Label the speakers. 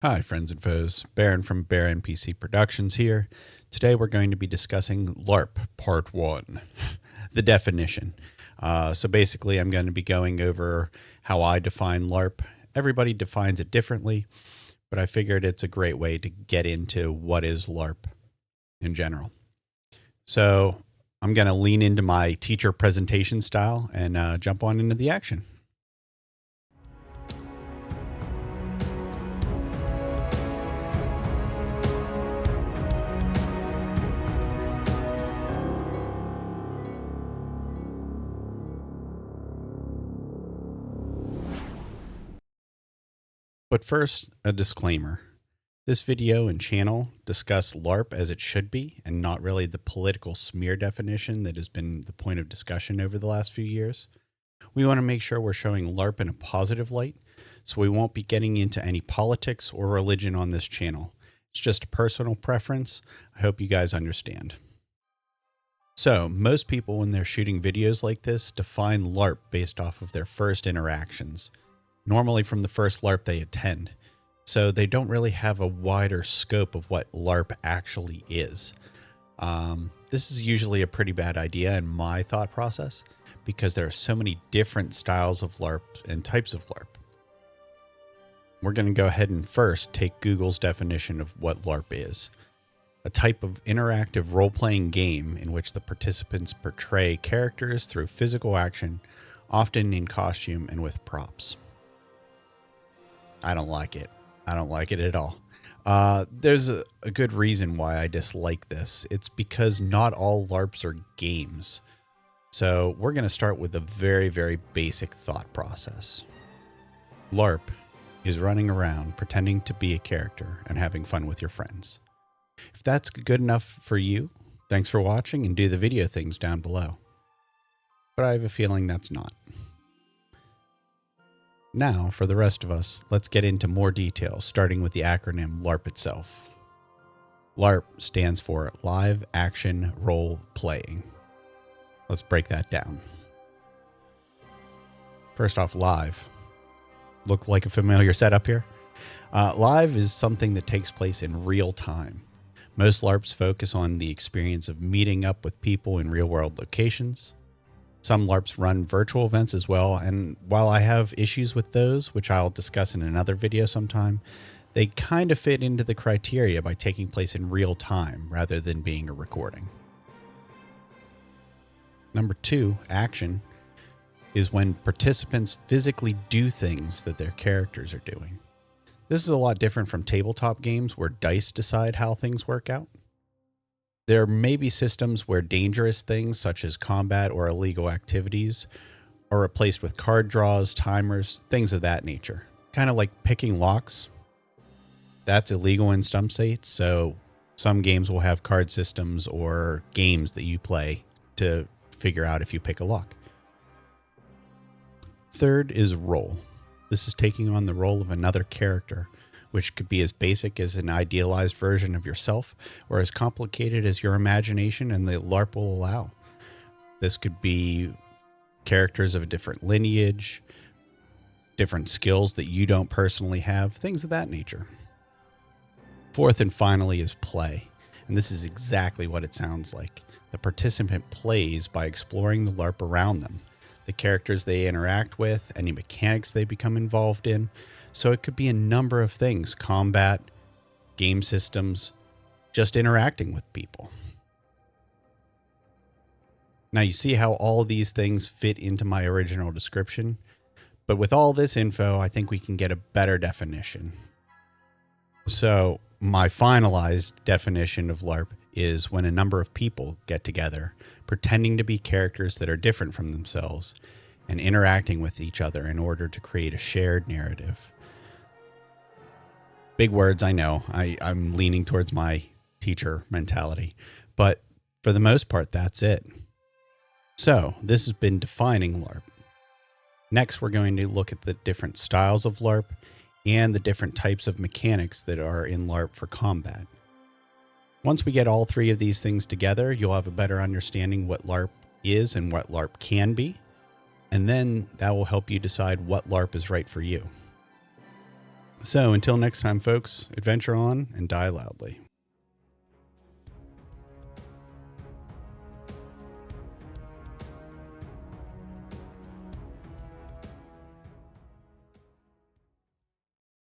Speaker 1: Hi friends and foes, Baron from Bear NPC Productions here. Today we're going to be discussing LARP Part 1, the definition. So basically I'm going to be going over how I define LARP. Everybody defines it differently, but I figured it's a great way to get into what is LARP in general. So I'm going to lean into my teacher presentation style and jump on into the action. But first, a disclaimer. This video and channel discuss LARP as it should be, and not really the political smear definition that has been the point of discussion over the last few years. We want to make sure we're showing LARP in a positive light, so we won't be getting into any politics or religion on this channel. It's just a personal preference. I hope you guys understand. So, most people when they're shooting videos like this define LARP based off of their first interactions, normally from the first LARP they attend. So they don't really have a wider scope of what LARP actually is. This is usually a pretty bad idea in my thought process because there are so many different styles of LARP and types of LARP. We're going to go ahead and first take Google's definition of what LARP is. A type of interactive role-playing game in which the participants portray characters through physical action, often in costume and with props. I don't like it. I don't like it at all. There's a good reason why I dislike this. It's because not all LARPs are games. So we're going to start with a very, very basic thought process. LARP is running around pretending to be a character and having fun with your friends. If that's good enough for you, thanks for watching and do the video things down below. But I have a feeling that's not. Now, for the rest of us, let's get into more details, starting with the acronym LARP itself. LARP stands for Live Action Role Playing. Let's break that down. First off, live. Look like a familiar setup here? Live is something that takes place in real time. Most LARPs focus on the experience of meeting up with people in real-world locations. Some LARPs run virtual events as well, and while I have issues with those, which I'll discuss in another video sometime, they kind of fit into the criteria by taking place in real time rather than being a recording. Number 2, action, is when participants physically do things that their characters are doing. This is a lot different from tabletop games where dice decide how things work out. There may be systems where dangerous things such as combat or illegal activities are replaced with card draws, timers, things of that nature. Kind of like picking locks. That's illegal in some states, so some games will have card systems or games that you play to figure out if you pick a lock. Third is role. This is taking on the role of another character, which could be as basic as an idealized version of yourself or as complicated as your imagination and the LARP will allow. This could be characters of a different lineage, different skills that you don't personally have, things of that nature. Fourth and finally is play, and this is exactly what it sounds like. The participant plays by exploring the LARP around them, the characters they interact with, any mechanics they become involved in. So it could be a number of things, combat, game systems, just interacting with people. Now you see how all of these things fit into my original description, but with all this info, I think we can get a better definition. So my finalized definition of LARP is when a number of people get together, pretending to be characters that are different from themselves and interacting with each other in order to create a shared narrative. Big words, I know. I'm leaning towards my teacher mentality. But for the most part, that's it. So, this has been defining LARP. Next, we're going to look at the different styles of LARP and the different types of mechanics that are in LARP for combat. Once we get all three of these things together, you'll have a better understanding what LARP is and what LARP can be. And then that will help you decide what LARP is right for you. So until next time, folks, adventure on and die loudly.